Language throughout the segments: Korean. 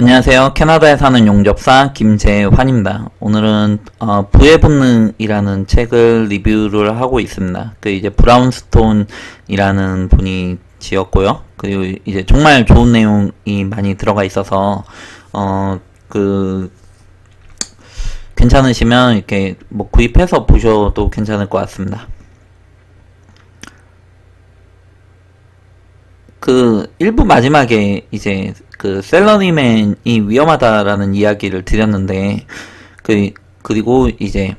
안녕하세요. 캐나다에 사는 용접사 김재환입니다. 오늘은 부의 본능이라는 책을 리뷰를 하고 있습니다. 이제 브라운스톤이라는 분이 지었고요. 그리고 이제 정말 좋은 내용이 많이 들어가 있어서 괜찮으시면 이렇게 뭐 구입해서 보셔도 괜찮을 것 같습니다. 일부 마지막에 이제 샐러리맨이 위험하다라는 이야기를 드렸는데, 그리고 이제,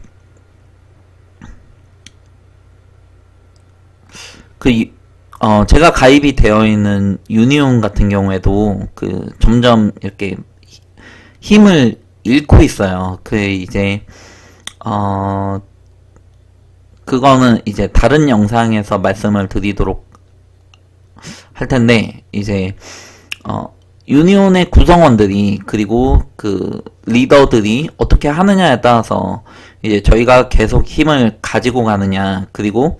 제가 가입이 되어 있는 유니온 같은 경우에도, 점점 이렇게 힘을 잃고 있어요. 그거는 이제 다른 영상에서 말씀을 드리도록 할 텐데, 이제, 유니온의 구성원들이, 그리고 리더들이 어떻게 하느냐에 따라서, 이제 저희가 계속 힘을 가지고 가느냐, 그리고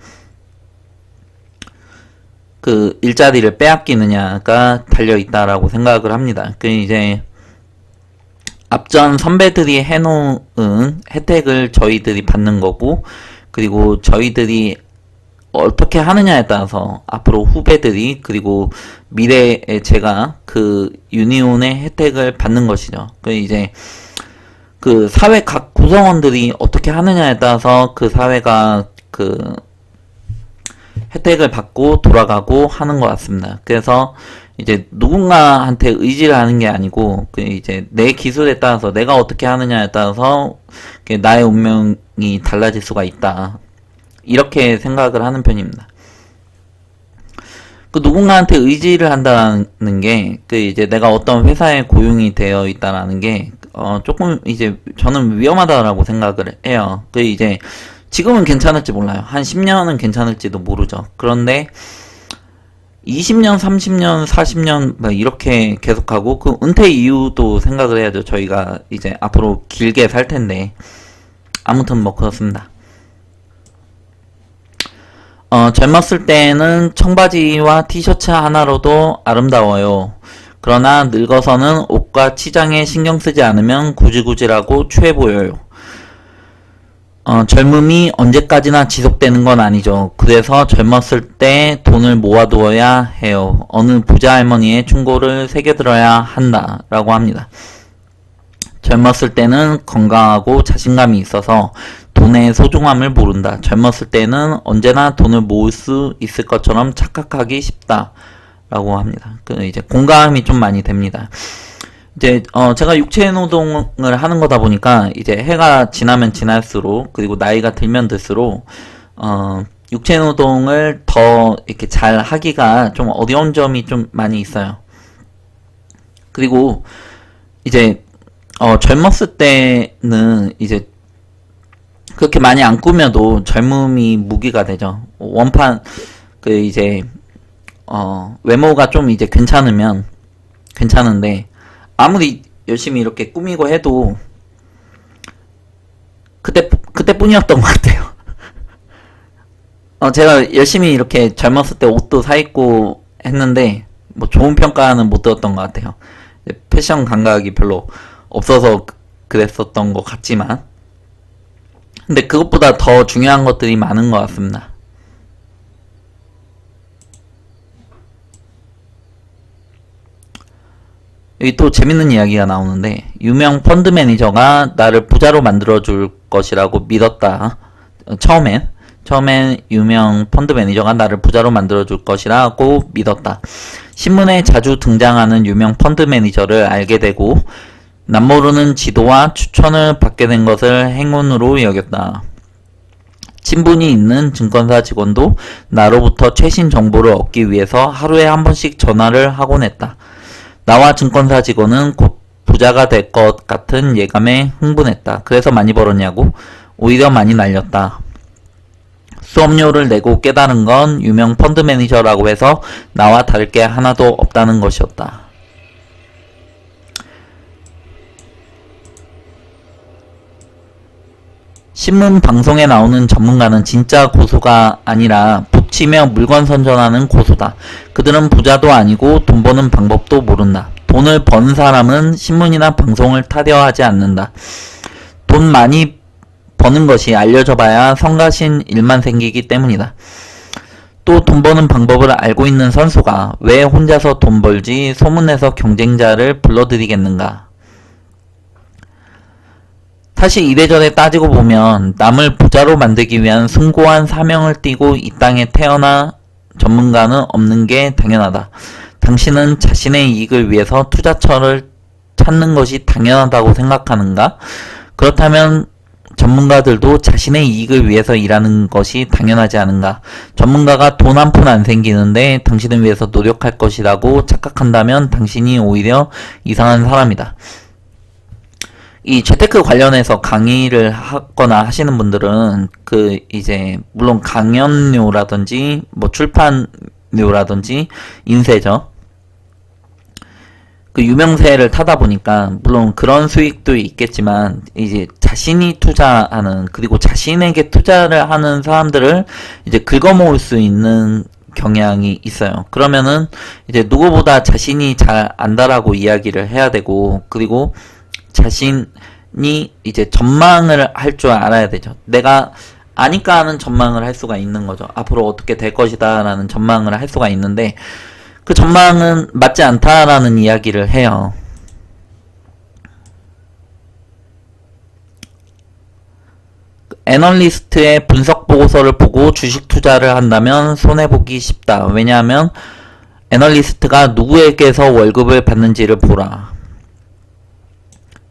일자리를 빼앗기느냐가 달려있다라고 생각을 합니다. 이제, 앞전 선배들이 해놓은 혜택을 저희들이 받는 거고, 그리고 저희들이 어떻게 하느냐에 따라서 앞으로 후배들이 그리고 미래에 제가 유니온의 혜택을 받는 것이죠. 이제 사회 각 구성원들이 어떻게 하느냐에 따라서 사회가 혜택을 받고 돌아가고 하는 것 같습니다. 그래서 이제 누군가한테 의지를 하는 게 아니고 이제 내 기술에 따라서 내가 어떻게 하느냐에 따라서 나의 운명이 달라질 수가 있다. 이렇게 생각을 하는 편입니다. 누군가한테 의지를 한다는 게, 이제 내가 어떤 회사에 고용이 되어 있다라는 게, 조금 이제 저는 위험하다라고 생각을 해요. 이제 지금은 괜찮을지 몰라요. 한 10년은 괜찮을지도 모르죠. 그런데 20년, 30년, 40년 막 이렇게 계속하고 은퇴 이후도 생각을 해야죠. 저희가 이제 앞으로 길게 살 텐데. 아무튼 뭐 그렇습니다. 젊었을 때는 청바지와 티셔츠 하나로도 아름다워요. 그러나 늙어서는 옷과 치장에 신경 쓰지 않으면 구질구질하고 추해 보여요. 젊음이 언제까지나 지속되는 건 아니죠. 그래서 젊었을 때 돈을 모아두어야 해요. 어느 부자 할머니의 충고를 새겨들어야 한다. 라고 합니다. 젊었을 때는 건강하고 자신감이 있어서 돈의 소중함을 모른다. 젊었을 때는 언제나 돈을 모을 수 있을 것처럼 착각하기 쉽다. 라고 합니다. 이제 공감이 좀 많이 됩니다. 이제, 제가 육체노동을 하는 거다 보니까, 이제 해가 지나면 지날수록, 그리고 나이가 들면 들수록, 육체노동을 더 이렇게 잘 하기가 좀 어려운 점이 좀 많이 있어요. 그리고, 이제, 젊었을 때는 이제 그렇게 많이 안 꾸며도 젊음이 무기가 되죠. 원판, 이제, 외모가 좀 이제 괜찮은데, 아무리 열심히 이렇게 꾸미고 해도, 그때뿐이었던 것 같아요. 제가 열심히 이렇게 젊었을 때 옷도 사입고 했는데, 뭐 좋은 평가는 못 들었던 것 같아요. 패션 감각이 별로 없어서 그랬었던 것 같지만, 근데 그것보다 더 중요한 것들이 많은 것 같습니다. 여기 또 재밌는 이야기가 나오는데, 유명 펀드 매니저가 나를 부자로 만들어줄 것이라고 믿었다. 처음엔 유명 펀드 매니저가 나를 부자로 만들어줄 것이라고 믿었다. 신문에 자주 등장하는 유명 펀드 매니저를 알게 되고, 남모르는 지도와 추천을 받게 된 것을 행운으로 여겼다. 친분이 있는 증권사 직원도 나로부터 최신 정보를 얻기 위해서 하루에 한 번씩 전화를 하곤 했다. 나와 증권사 직원은 곧 부자가 될 것 같은 예감에 흥분했다. 그래서 많이 벌었냐고? 오히려 많이 날렸다. 수업료를 내고 깨달은 건 유명 펀드 매니저라고 해서 나와 다를 게 하나도 없다는 것이었다. 신문 방송에 나오는 전문가는 진짜 고수가 아니라 북치며 물건 선전하는 고수다. 그들은 부자도 아니고 돈 버는 방법도 모른다. 돈을 버는 사람은 신문이나 방송을 타려하지 않는다. 돈 많이 버는 것이 알려져 봐야 성가신 일만 생기기 때문이다. 또 돈 버는 방법을 알고 있는 선수가 왜 혼자서 돈 벌지 소문내서 경쟁자를 불러들이겠는가? 사실 이래저래 따지고 보면 남을 부자로 만들기 위한 숭고한 사명을 띠고 이 땅에 태어나 전문가는 없는 게 당연하다. 당신은 자신의 이익을 위해서 투자처를 찾는 것이 당연하다고 생각하는가? 그렇다면 전문가들도 자신의 이익을 위해서 일하는 것이 당연하지 않은가? 전문가가 돈 한 푼 안 생기는데 당신을 위해서 노력할 것이라고 착각한다면 당신이 오히려 이상한 사람이다. 이 재테크 관련해서 강의를 하거나 하시는 분들은 이제 물론 강연료라든지 뭐 출판료라든지 인세죠. 유명세를 타다 보니까 물론 그런 수익도 있겠지만 이제 자신이 투자하는 그리고 자신에게 투자를 하는 사람들을 이제 긁어모을 수 있는 경향이 있어요. 그러면은 이제 누구보다 자신이 잘 안다라고 이야기를 해야 되고, 그리고 자신이 이제 전망을 할 줄 알아야 되죠. 내가 아니까 하는 전망을 할 수가 있는 거죠. 앞으로 어떻게 될 것이다 라는 전망을 할 수가 있는데 그 전망은 맞지 않다라는 이야기를 해요. 애널리스트의 분석 보고서를 보고 주식 투자를 한다면 손해보기 쉽다. 왜냐하면 애널리스트가 누구에게서 월급을 받는지를 보라.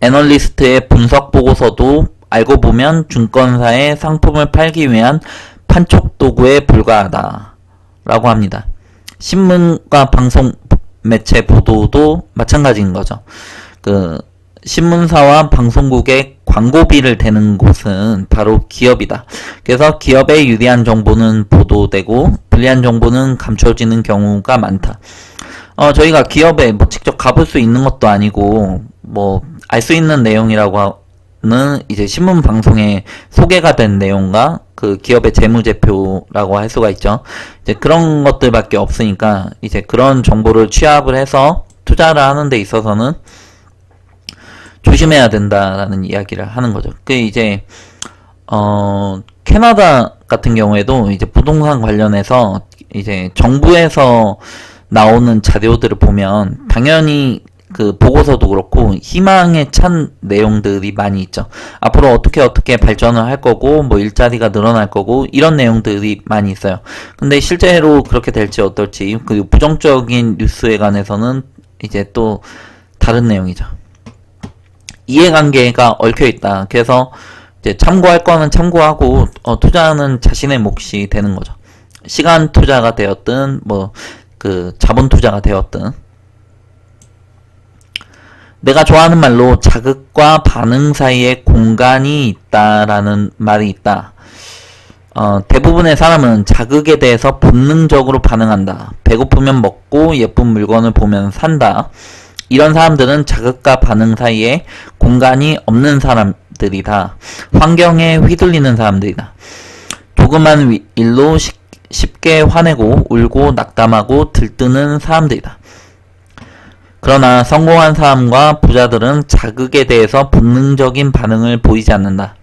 애널리스트의 분석 보고서도 알고 보면 증권사의 상품을 팔기 위한 판촉 도구에 불과하다 라고 합니다. 신문과 방송 매체 보도도 마찬가지인 거죠. 신문사와 방송국의 광고비를 대는 곳은 바로 기업이다. 그래서 기업에 유리한 정보는 보도되고 불리한 정보는 감춰지는 경우가 많다. 저희가 기업에 직접 가볼 수 있는 것도 아니고 알 수 있는 내용이라고 는 이제 신문 방송에 소개가 된 내용과 그 기업의 재무제표라고 할 수가 있죠. 이제 그런 것들밖에 없으니까 이제 그런 정보를 취합을 해서 투자를 하는 데 있어서는 조심해야 된다라는 이야기를 하는 거죠. 이제 캐나다 같은 경우에도 이제 부동산 관련해서 이제 정부에서 나오는 자료들을 보면 당연히 보고서도 그렇고 희망에 찬 내용들이 많이 있죠. 앞으로 어떻게 발전을 할 거고 일자리가 늘어날 거고 이런 내용들이 많이 있어요. 근데 실제로 그렇게 될지 어떨지, 그리고 부정적인 뉴스에 관해서는 이제 또 다른 내용이죠. 이해관계가 얽혀 있다. 그래서 이제 참고할 거는 참고하고 투자는 자신의 몫이 되는 거죠. 시간 투자가 되었든 자본 투자가 되었든. 내가 좋아하는 말로 자극과 반응 사이에 공간이 있다라는 말이 있다. 대부분의 사람은 자극에 대해서 본능적으로 반응한다. 배고프면 먹고 예쁜 물건을 보면 산다. 이런 사람들은 자극과 반응 사이에 공간이 없는 사람들이다. 환경에 휘둘리는 사람들이다. 조그만 일로 쉽게 화내고 울고 낙담하고 들뜨는 사람들이다. 그러나 성공한 사람과 부자들은 자극에 대해서 본능적인 반응을 보이지 않는다.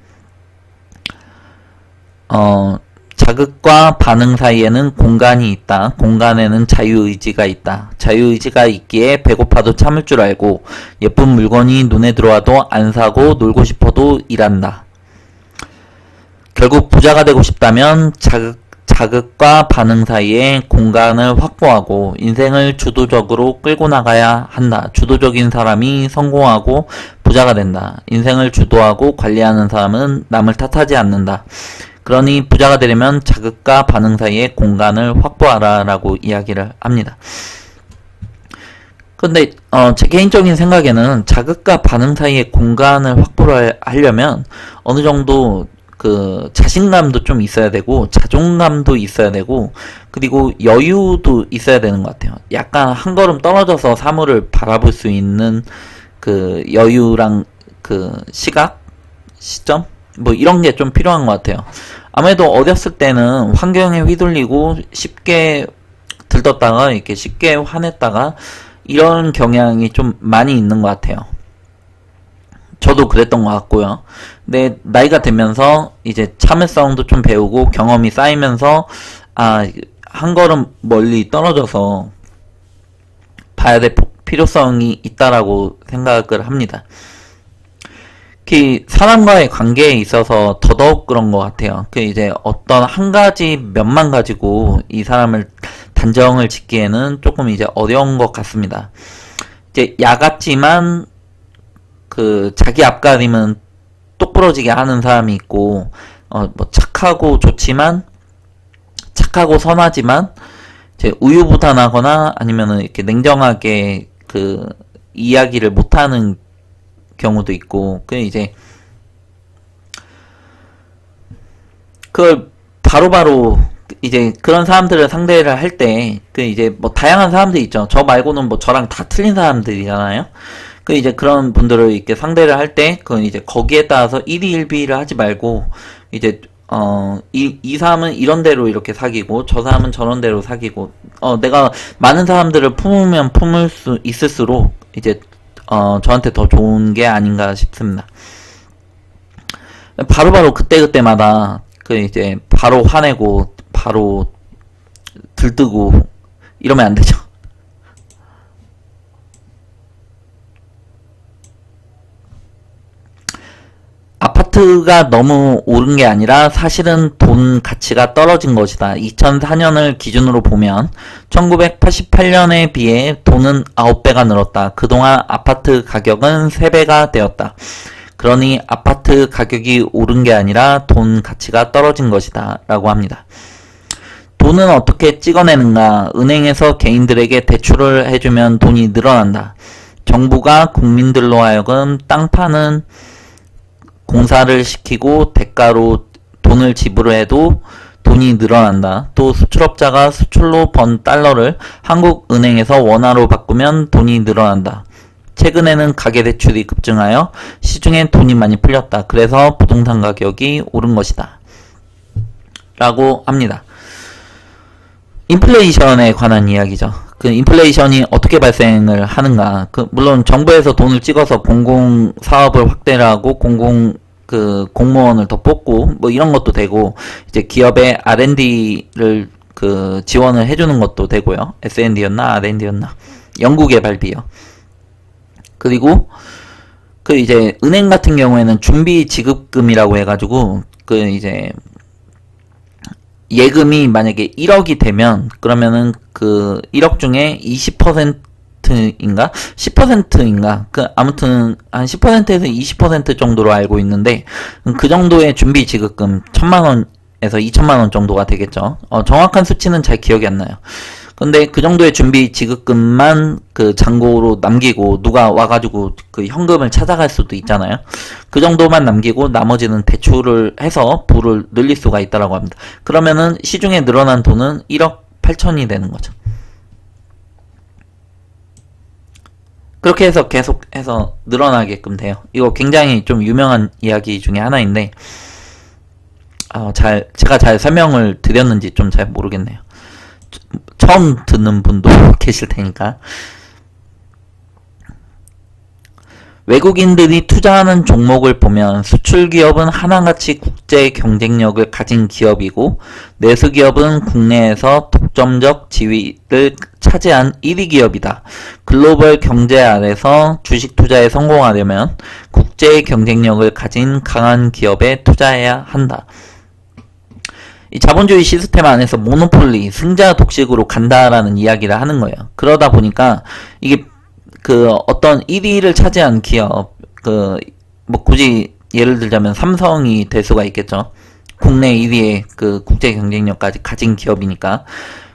자극과 반응 사이에는 공간이 있다. 공간에는 자유의지가 있다. 자유의지가 있기에 배고파도 참을 줄 알고 예쁜 물건이 눈에 들어와도 안 사고 놀고 싶어도 일한다. 결국 부자가 되고 싶다면 자극과 반응 사이에 공간을 확보하고 인생을 주도적으로 끌고 나가야 한다. 주도적인 사람이 성공하고 부자가 된다. 인생을 주도하고 관리하는 사람은 남을 탓하지 않는다. 그러니 부자가 되려면 자극과 반응 사이에 공간을 확보하라 라고 이야기를 합니다. 근데 제 개인적인 생각에는 자극과 반응 사이에 공간을 확보를 하려면 어느 정도 자신감도 좀 있어야 되고 자존감도 있어야 되고 그리고 여유도 있어야 되는 것 같아요. 약간 한 걸음 떨어져서 사물을 바라볼 수 있는 여유랑 시각, 시점 이런 게 좀 필요한 것 같아요. 아무래도 어렸을 때는 환경에 휘둘리고 쉽게 들떴다가 이렇게 쉽게 화냈다가 이런 경향이 좀 많이 있는 것 같아요. 저도 그랬던 것 같고요. 근데 나이가 들면서 이제 참을성도 좀 배우고 경험이 쌓이면서 한 걸음 멀리 떨어져서 봐야 될 필요성이 있다라고 생각을 합니다. 특히 사람과의 관계에 있어서 더더욱 그런 것 같아요. 그 이제 어떤 한 가지 면만 가지고 이 사람을 단정을 짓기에는 조금 이제 어려운 것 같습니다. 이제 야같지만 그 자기 앞가림은 똑부러지게 하는 사람이 있고 뭐 착하고 좋지만 착하고 선하지만 이제 우유부단하거나 아니면은 이렇게 냉정하게 그 이야기를 못하는 경우도 있고 그 이제 그걸 바로바로 이제 그런 사람들을 상대를 할 때 그 이제 뭐 다양한 사람들이 있죠. 저 말고는 뭐 저랑 다 틀린 사람들이잖아요. 그 이제 그런 분들을 이렇게 상대를 할 때 그건 이제 거기에 따라서 1위 1비를 하지 말고 이제 이 사람은 이런 대로 이렇게 사귀고 저 사람은 저런 대로 사귀고 내가 많은 사람들을 품으면 품을 수 있을수록 이제 저한테 더 좋은 게 아닌가 싶습니다. 바로바로 그때그때마다 그 이제 바로 화내고 바로 들뜨고 이러면 안 되죠. 아파트가 너무 오른 게 아니라 사실은 돈 가치가 떨어진 것이다. 2004년을 기준으로 보면 1988년에 비해 돈은 9배가 늘었다. 그동안 아파트 가격은 3배가 되었다. 그러니 아파트 가격이 오른 게 아니라 돈 가치가 떨어진 것이다. 라고 합니다. 돈은 어떻게 찍어내는가? 은행에서 개인들에게 대출을 해주면 돈이 늘어난다. 정부가 국민들로 하여금 땅 파는 공사를 시키고 대가로 돈을 지불해도 돈이 늘어난다. 또 수출업자가 수출로 번 달러를 한국은행에서 원화로 바꾸면 돈이 늘어난다. 최근에는 가계대출이 급증하여 시중에 돈이 많이 풀렸다. 그래서 부동산 가격이 오른 것이다. 라고 합니다. 인플레이션에 관한 이야기죠. 그 인플레이션이 어떻게 발생을 하는가. 물론 정부에서 돈을 찍어서 공공사업을 확대를 하고 공무원을 더 뽑고 뭐 이런 것도 되고 이제 기업의 R&D를 지원을 해주는 것도 되고요. S&D였나 R&D였나 연구개발비요. 그리고 이제 은행 같은 경우에는 준비 지급금이라고 해가지고 이제 예금이 만약에 1억이 되면 그러면은 1억 중에 20%인가 10%인가 아무튼 한 10%에서 20% 정도로 알고 있는데 그 정도의 준비 지급금 1,000만원에서 2,000만원 정도가 되겠죠. 정확한 수치는 잘 기억이 안 나요. 근데 그 정도의 준비 지급금만 잔고로 남기고 누가 와가지고 현금을 찾아갈 수도 있잖아요. 그 정도만 남기고 나머지는 대출을 해서 부를 늘릴 수가 있다라고 합니다. 그러면은 시중에 늘어난 돈은 1억 8천이 되는 거죠. 그렇게 해서 계속해서 늘어나게끔 돼요. 이거 굉장히 좀 유명한 이야기 중에 하나인데 제가 잘 설명을 드렸는지 좀 잘 모르겠네요. 처음 듣는 분도 계실 테니까. 외국인들이 투자하는 종목을 보면 수출기업은 하나같이 국제 경쟁력을 가진 기업이고 내수기업은 국내에서 독점적 지위를 차지한 1위 기업이다. 글로벌 경제 아래서 주식 투자에 성공하려면 국제 경쟁력을 가진 강한 기업에 투자해야 한다. 이 자본주의 시스템 안에서 모노폴리, 승자 독식으로 간다라는 이야기를 하는 거예요. 그러다 보니까 이게 어떤 1위를 차지한 기업, 뭐 굳이 예를 들자면 삼성이 될 수가 있겠죠. 국내 1위의 국제 경쟁력까지 가진 기업이니까.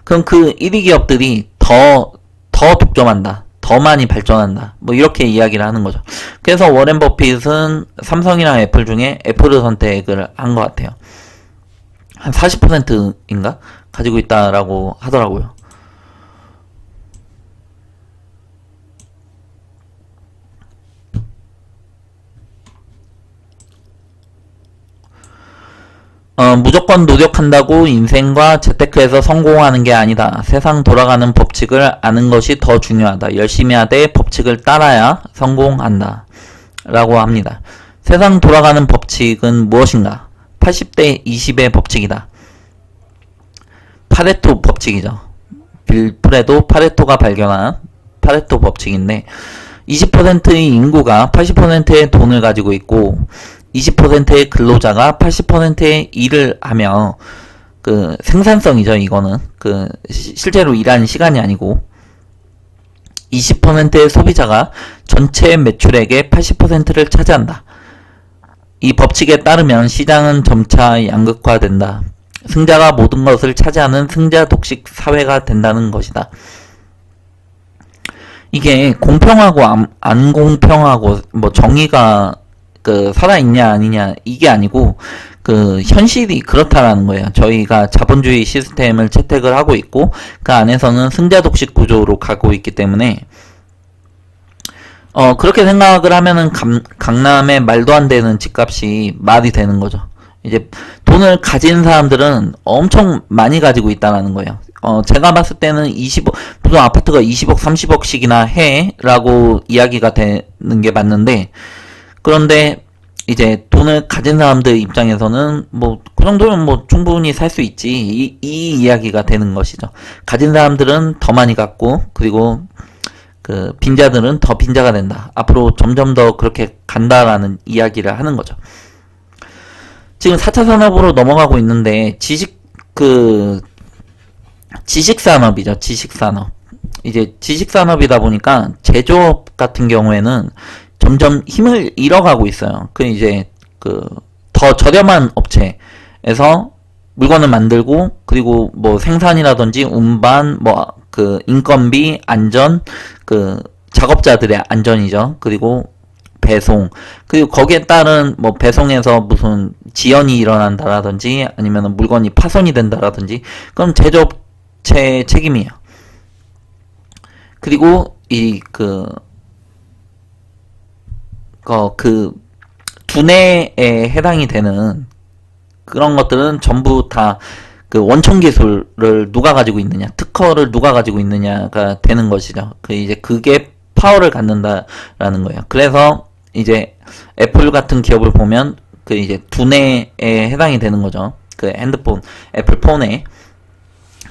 그럼 1위 기업들이 더 독점한다. 더 많이 발전한다. 뭐 이렇게 이야기를 하는 거죠. 그래서 워렌 버핏은 삼성이랑 애플 중에 애플을 선택을 한 것 같아요. 한 40%인가? 가지고 있다라고 하더라고요. 무조건 노력한다고 인생과 재테크에서 성공하는 게 아니다. 세상 돌아가는 법칙을 아는 것이 더 중요하다. 열심히 하되 법칙을 따라야 성공한다. 라고 합니다. 세상 돌아가는 법칙은 무엇인가? 80대 20의 법칙이다. 파레토 법칙이죠. 빌프레도 파레토가 발견한 파레토 법칙인데 20%의 인구가 80%의 돈을 가지고 있고 20%의 근로자가 80%의 일을 하며 그 생산성이죠. 이거는 그 실제로 일하는 시간이 아니고 20%의 소비자가 전체 매출액의 80%를 차지한다. 이 법칙에 따르면 시장은 점차 양극화된다. 승자가 모든 것을 차지하는 승자 독식 사회가 된다는 것이다. 이게 공평하고 안 공평하고 뭐 정의가 그 살아있냐 아니냐 이게 아니고 그 현실이 그렇다라는 거예요. 저희가 자본주의 시스템을 채택을 하고 있고 그 안에서는 승자 독식 구조로 가고 있기 때문에 그렇게 생각을 하면은 강남의 말도 안 되는 집값이 말이 되는 거죠. 이제 돈을 가진 사람들은 엄청 많이 가지고 있다는 거예요. 제가 봤을 때는 무슨 아파트가 20억, 30억씩이나 해라고 이야기가 되는 게 맞는데, 그런데 이제 돈을 가진 사람들 입장에서는 뭐 그 정도면 뭐 충분히 살 수 있지 이 이야기가 되는 것이죠. 가진 사람들은 더 많이 갖고 그리고 그 빈자들은 더 빈자가 된다. 앞으로 점점 더 그렇게 간다라는 이야기를 하는 거죠. 지금 4차 산업으로 넘어가고 있는데 지식산업이죠. 지식산업. 이제 지식산업이다 보니까 제조업 같은 경우에는 점점 힘을 잃어가고 있어요. 그 이제 더 저렴한 업체에서 물건을 만들고 그리고 뭐 생산이라든지 운반 그 인건비 안전 작업자들의 안전이죠. 그리고 배송 그리고 거기에 따른 뭐 배송에서 무슨 지연이 일어난다라든지 아니면 물건이 파손이 된다라든지 그럼 제조업체 책임이에요. 그리고 두뇌에 해당이 되는 그런 것들은 전부 다 그 원천 기술을 누가 가지고 있느냐, 특허를 누가 가지고 있느냐가 되는 것이죠. 이제 그게 파워를 갖는다라는 거예요. 그래서 이제 애플 같은 기업을 보면 이제 두뇌에 해당이 되는 거죠. 그 핸드폰, 애플 폰에.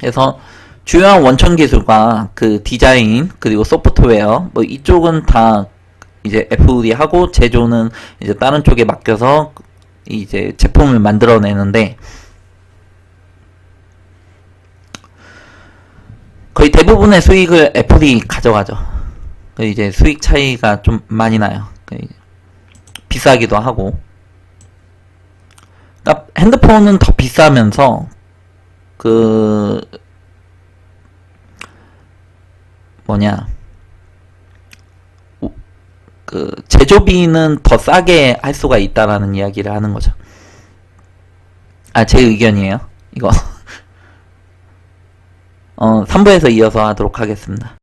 그래서 주요한 원천 기술과 그 디자인 그리고 소프트웨어 뭐 이쪽은 다 이제 애플이 하고 제조는 이제 다른 쪽에 맡겨서 이제 제품을 만들어내는데 거의 대부분의 수익을 애플이 가져가죠. 이제 수익 차이가 좀 많이 나요. 비싸기도 하고. 그러니까 핸드폰은 더 비싸면서 제조비는 더 싸게 할 수가 있다라는 이야기를 하는 거죠. 제 의견이에요. 이거. 3부에서 이어서 하도록 하겠습니다.